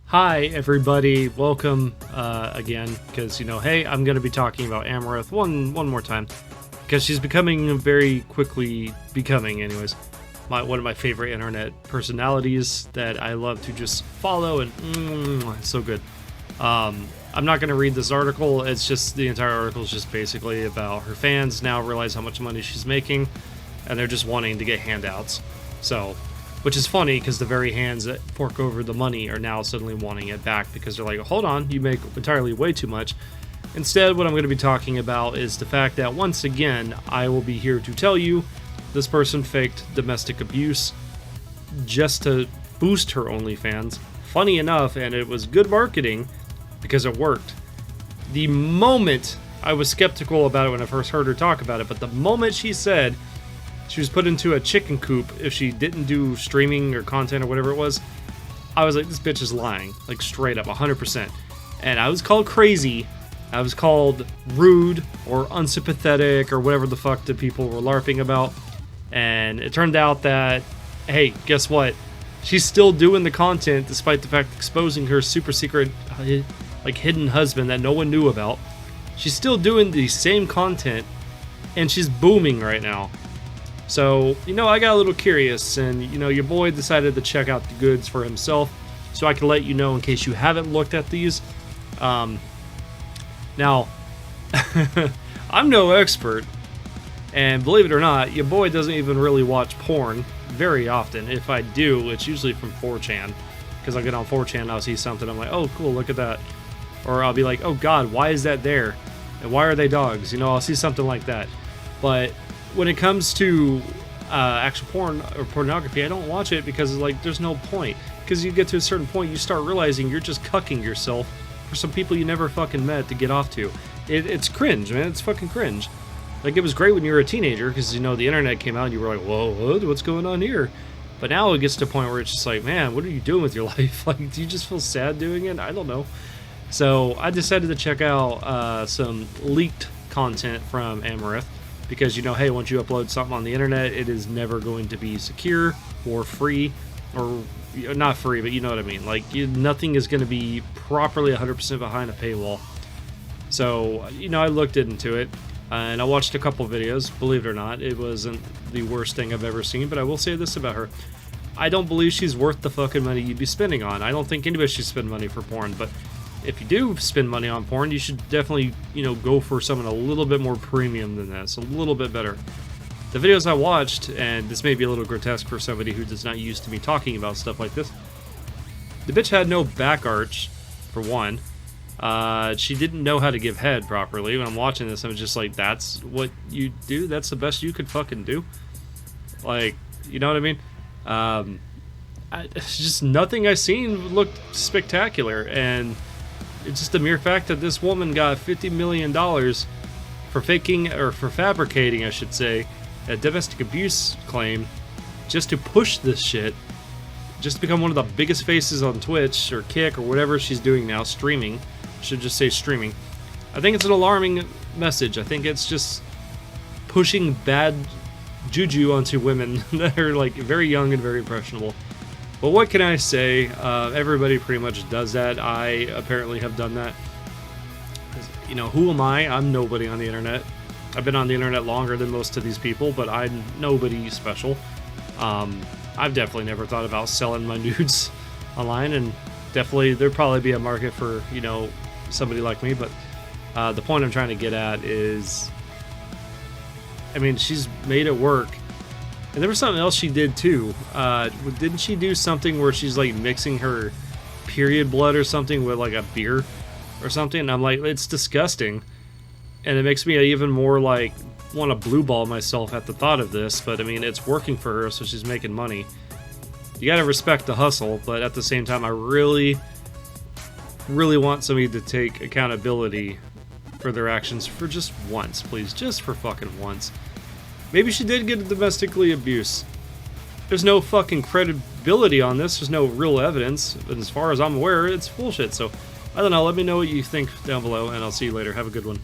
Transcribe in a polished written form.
Hi everybody, welcome again, because hey, I'm going to be talking about Amouranth one more time, because she's very quickly becoming, anyways, one of my favorite internet personalities that I love to just follow, and it's so good. I'm not going to read this article. It's just, the entire article is just basically about her fans now realize how much money she's making, and they're just wanting to get handouts. So, which is funny, because the very hands that fork over the money are now suddenly wanting it back, because they're like, hold on, you make entirely way too much. Instead, what I'm going to be talking about is the fact that, once again, I will be here to tell you this person faked domestic abuse just to boost her Onlyfans. Funny enough, and it was good marketing, because it worked. The moment, I was skeptical about it when I first heard her talk about it, but the moment she said she was put into a chicken coop if she didn't do streaming or content or whatever it was, I was like, this bitch is lying. Like, straight up, 100%. And I was called crazy. I was called rude or unsympathetic or whatever the fuck that people were LARPing about. And it turned out that, hey, guess what? She's still doing the content despite the fact exposing her super secret, like, hidden husband that no one knew about. She's still doing the same content, and she's booming right now. So, I got a little curious, and, your boy decided to check out the goods for himself, so I can let you know in case you haven't looked at these. Now, I'm no expert, and believe it or not, your boy doesn't even really watch porn very often. If I do, it's usually from 4chan, because I'll get on 4chan and I'll see something, I'm like, oh, cool, look at that. Or I'll be like, oh god, why is that there? And why are they dogs? I'll see something like that. But when it comes to actual porn or pornography, I don't watch it because there's no point. Because you get to a certain point, you start realizing you're just cucking yourself for some people you never fucking met to get off to. It's cringe, man. It's fucking cringe. Like, it was great when you were a teenager because, the internet came out and you were like, whoa, what's going on here? But now it gets to a point where it's just like, man, what are you doing with your life? Like, do you just feel sad doing it? I don't know. So I decided to check out some leaked content from Amouranth. Because, hey, once you upload something on the internet, it is never going to be secure or free, or not free, but you know what I mean. Like, nothing is going to be properly 100% behind a paywall. So, I looked into it, and I watched a couple videos. Believe it or not, it wasn't the worst thing I've ever seen, but I will say this about her. I don't believe she's worth the fucking money you'd be spending on. I don't think anybody should spend money for porn, but if you do spend money on porn, you should definitely, go for something a little bit more premium than that. It's a little bit better. The videos I watched, and this may be a little grotesque for somebody who does not used to me talking about stuff like this, the bitch had no back arch, for one. She didn't know how to give head properly. When I'm watching this, I'm just like, that's what you do? That's the best you could fucking do? Like, you know what I mean? It's just nothing I seen looked spectacular, and it's just the mere fact that this woman got $50 million for fabricating, I should say, a domestic abuse claim just to push this shit, just to become one of the biggest faces on Twitch or Kick or whatever she's doing now, streaming. I should just say streaming. I think it's an alarming message. I think it's just pushing bad juju onto women that are very young and very impressionable. But what can I say? Everybody pretty much does that. I apparently have done that. Who am I? I'm nobody on the internet. I've been on the internet longer than most of these people, but I'm nobody special. I've definitely never thought about selling my nudes online, and definitely there'd probably be a market for, somebody like me, but the point I'm trying to get at is, she's made it work. And there was something else she did too. Didn't she do something where she's mixing her period blood or something with a beer or something? And I'm like, it's disgusting. And it makes me even more want to blue ball myself at the thought of this. But it's working for her, so she's making money. You gotta respect the hustle, but at the same time, I really, really want somebody to take accountability for their actions for just once, please. Just for fucking once. Maybe she did get domestically abused. There's no fucking credibility on this. There's no real evidence. And as far as I'm aware, it's bullshit. So, I don't know. Let me know what you think down below, and I'll see you later. Have a good one.